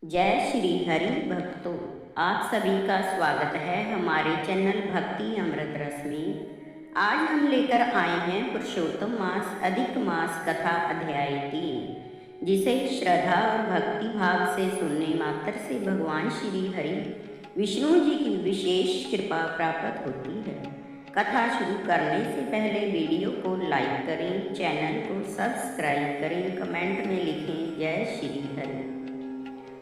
जय श्री हरि भक्तों, आप सभी का स्वागत है हमारे चैनल भक्ति अमृत रस में। आज हम लेकर आए हैं पुरुषोत्तम मास अधिक मास कथा अध्याय 3, जिसे श्रद्धा और भक्ति भाव से सुनने मात्र से भगवान श्री हरि विष्णु जी की विशेष कृपा प्राप्त होती है। कथा शुरू करने से पहले वीडियो को लाइक करें, चैनल को सब्सक्राइब करें, कमेंट में लिखें जय श्री हरि।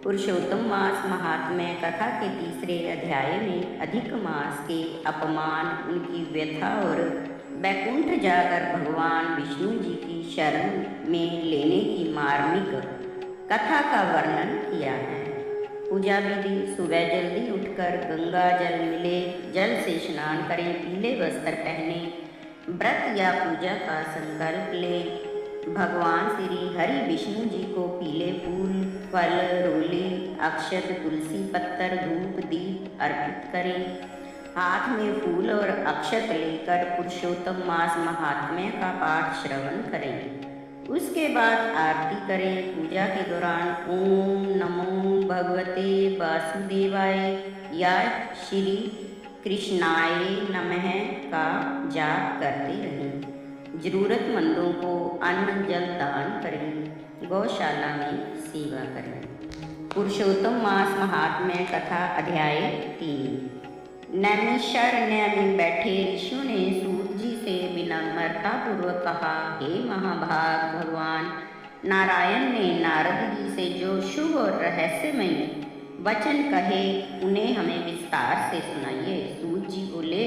पुरुषोत्तम मास महात्म्य कथा के तीसरे अध्याय में अधिक मास के अपमान, उनकी व्यथा और बैकुंठ जाकर भगवान विष्णु जी की शरण में लेने की मार्मिक कथा का वर्णन किया है। पूजा विधि: सुबह जल्दी उठकर गंगा जल मिले जल से स्नान करें, पीले वस्त्र पहने, व्रत या पूजा का संकल्प लें। भगवान श्री हरि विष्णु जी को पीले फूल, फल, रोली, अक्षत, तुलसी पत्तर, धूप, दीप अर्पित करें। हाथ में फूल और अक्षत लेकर पुरुषोत्तम मास महात्म्य का पाठ श्रवण करें। उसके बाद आरती करें। पूजा के दौरान ओम नमो भगवते वासुदेवाय या श्री कृष्णाय नमः का जाप करते रहें। जरूरतमंदों को अन्न जल दान करें। गौशाला में सेवा करें। पुरुषोत्तम मास महात्म्य कथा अध्याय 3। नैमिषारण्य में बैठे ऋषियों ने सूत जी से विनम्रता पूर्वक कहा, हे महाभाग भगवान नारायण ने नारद जी से जो शुभ और रहस्यमय वचन कहे उन्हें हमें विस्तार से सुनाइए। सूत जी बोले,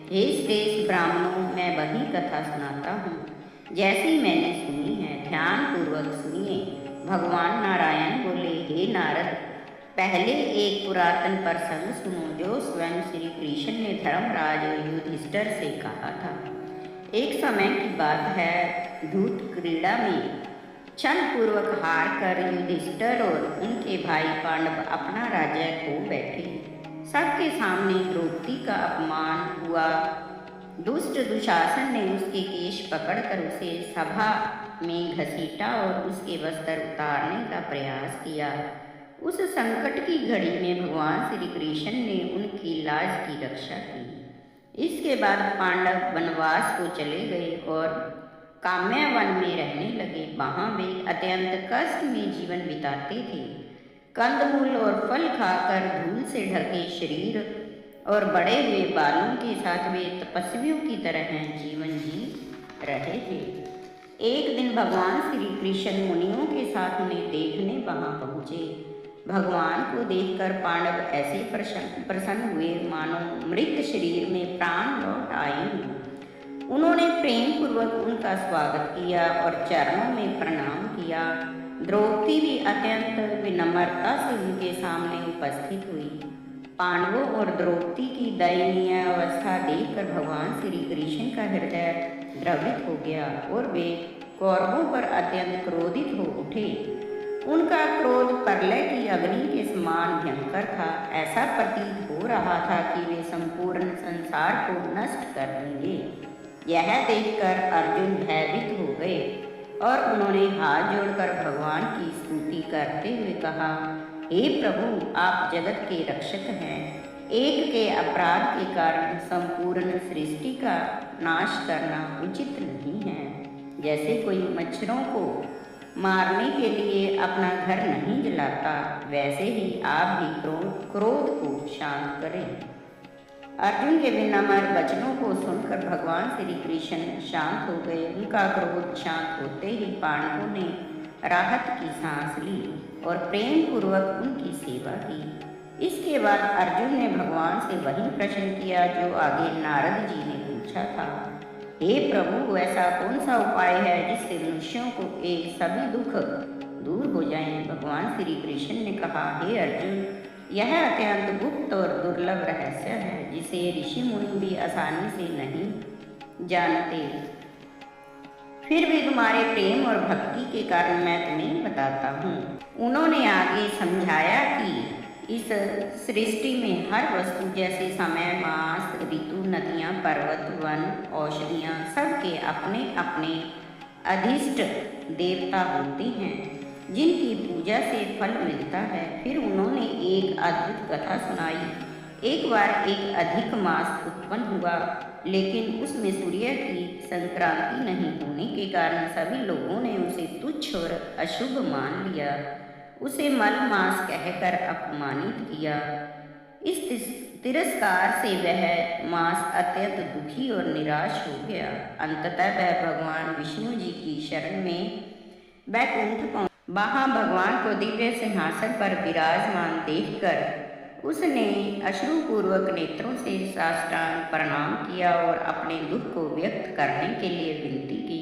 हे श्रेष्ठ ब्राह्मणों, मैं वही कथा सुनाता हूँ जैसी मैंने सुनी है, ध्यान पूर्वक सुनिए। भगवान नारायण बोले, हे नारद, पहले एक पुरातन प्रसंग सुनो जो स्वयं श्री कृष्ण ने धर्मराज और युधिष्ठिर से कहा था। एक समय की बात है, धूत क्रीड़ा में छल पूर्वक हार कर युधिष्ठिर और उनके भाई पांडव अपना राज्य खो बैठे। सबके सामने द्रौपदी का अपमान हुआ। दुष्ट दुशासन ने उसके केश पकड़कर उसे सभा में घसीटा और उसके वस्त्र उतारने का प्रयास किया। उस संकट की घड़ी में भगवान श्री कृष्ण ने उनकी लाज की रक्षा की। इसके बाद पांडव वनवास को चले गए और काम्य वन में रहने लगे। वहाँ वे अत्यंत कष्ट में जीवन बिताते थे। कंदमूल और फल खाकर धूल से ढके शरीर और बड़े हुए बालों के साथ वे तपस्वियों की तरह जीवन जी रहे थे। एक दिन भगवान श्री कृष्ण मुनियों के साथ उन्हें देखने वहां पहुँचे। भगवान को देखकर पांडव ऐसे प्रसन्न हुए मानो मृत शरीर में प्राण लौट आए हों। उन्होंने प्रेम पूर्वक उनका स्वागत किया और चरणों में प्रणाम किया। द्रौपदी भी अत्यंत विनम्रता से उनके सामने उपस्थित हुई। पांडवों और द्रौपदी की दयनीय अवस्था देखकर भगवान श्री कृष्ण का हृदय द्रवित हो गया और वे कौरवों पर अत्यंत क्रोधित हो उठे। उनका क्रोध प्रलय की अग्नि के समान भयंकर था। ऐसा प्रतीत हो रहा था कि वे संपूर्ण संसार को नष्ट कर देंगे। यह देखकर अर्जुन भयभीत हो गए और उन्होंने हाथ जोड़कर भगवान की स्तुति करते हुए कहा, हे प्रभु, आप जगत के रक्षक हैं। एक के अपराध के कारण संपूर्ण सृष्टि का नाश करना उचित नहीं है। जैसे कोई मच्छरों को मारने के लिए अपना घर नहीं जलाता, वैसे ही आप भी क्रोध को शांत करें। अर्जुन के विनम्र वचनों को सुनकर भगवान श्री कृष्ण शांत हो गए। उनका क्रोध शांत होते ही पांडवों ने राहत की सांस ली और प्रेम पूर्वक उनकी सेवा की। इसके बाद अर्जुन ने भगवान से वही प्रश्न किया जो आगे नारद जी ने पूछा था, हे प्रभु, ऐसा कौन सा उपाय है जिससे मनुष्यों को ये सभी दुख दूर हो जाएं? भगवान श्री कृष्ण ने कहा, हे अर्जुन, यह अत्यंत गुप्त और दुर्लभ रहस्य है जिसे ऋषि मुनि भी आसानी से नहीं जानते। फिर भी तुम्हारे प्रेम और भक्ति के कारण मैं तुम्हें बताता हूँ। उन्होंने आगे समझाया कि इस सृष्टि में हर वस्तु जैसे समय, मास, ऋतु, नदियाँ, पर्वत, वन, औषधियाँ सबके अपने अपने अधिष्ट देवता होते हैं। जिनकी पूजा से फल मिलता है। फिर उन्होंने एक अद्भुत कथा सुनाई। एक बार एक अधिक मास उत्पन्न हुआ, लेकिन उसमें सूर्य की संक्रांति नहीं होने के कारण सभी लोगों ने उसे तुच्छ और अशुभ मान लिया। उसे मल मास कहकर अपमानित किया। इस तिरस्कार से वह मास अत्यंत दुखी और निराश हो गया। अंततः वह भगवान विष्णु जी की शरण में बैकुंठ पहुंचा। वहां भगवान को दिव्य सिंहासन पर विराजमान देखकर उसने अश्रुपूर्वक नेत्रों से साष्टांग प्रणाम किया और अपने दुख को व्यक्त करने के लिए विनती की।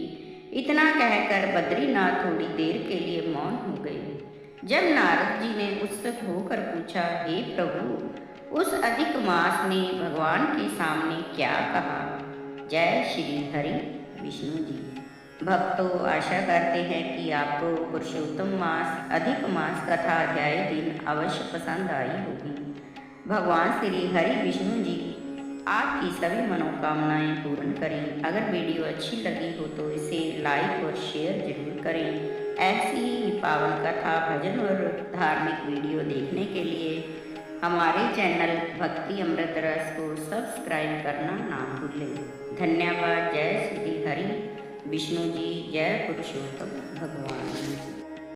इतना कहकर बद्रीनाथ थोड़ी देर के लिए मौन हो गए। जब नारद जी ने उत्सुक होकर पूछा, हे प्रभु, उस अधिक मास ने भगवान के सामने क्या कहा? जय श्री हरि विष्णु जी। भक्तों, आशा करते हैं कि आपको पुरुषोत्तम मास अधिक मास कथा अध्याय 3 अवश्य पसंद आई होगी। भगवान श्री हरि विष्णु जी आपकी सभी मनोकामनाएं पूर्ण करें। अगर वीडियो अच्छी लगी हो तो इसे लाइक और शेयर जरूर करें। ऐसी ही पावन कथा, भजन और धार्मिक वीडियो देखने के लिए हमारे चैनल भक्ति अमृत रस को सब्सक्राइब करना ना भूलें। धन्यवाद। जय श्री हरि विष्णु जी। जय पुरुषोत्तम भगवान।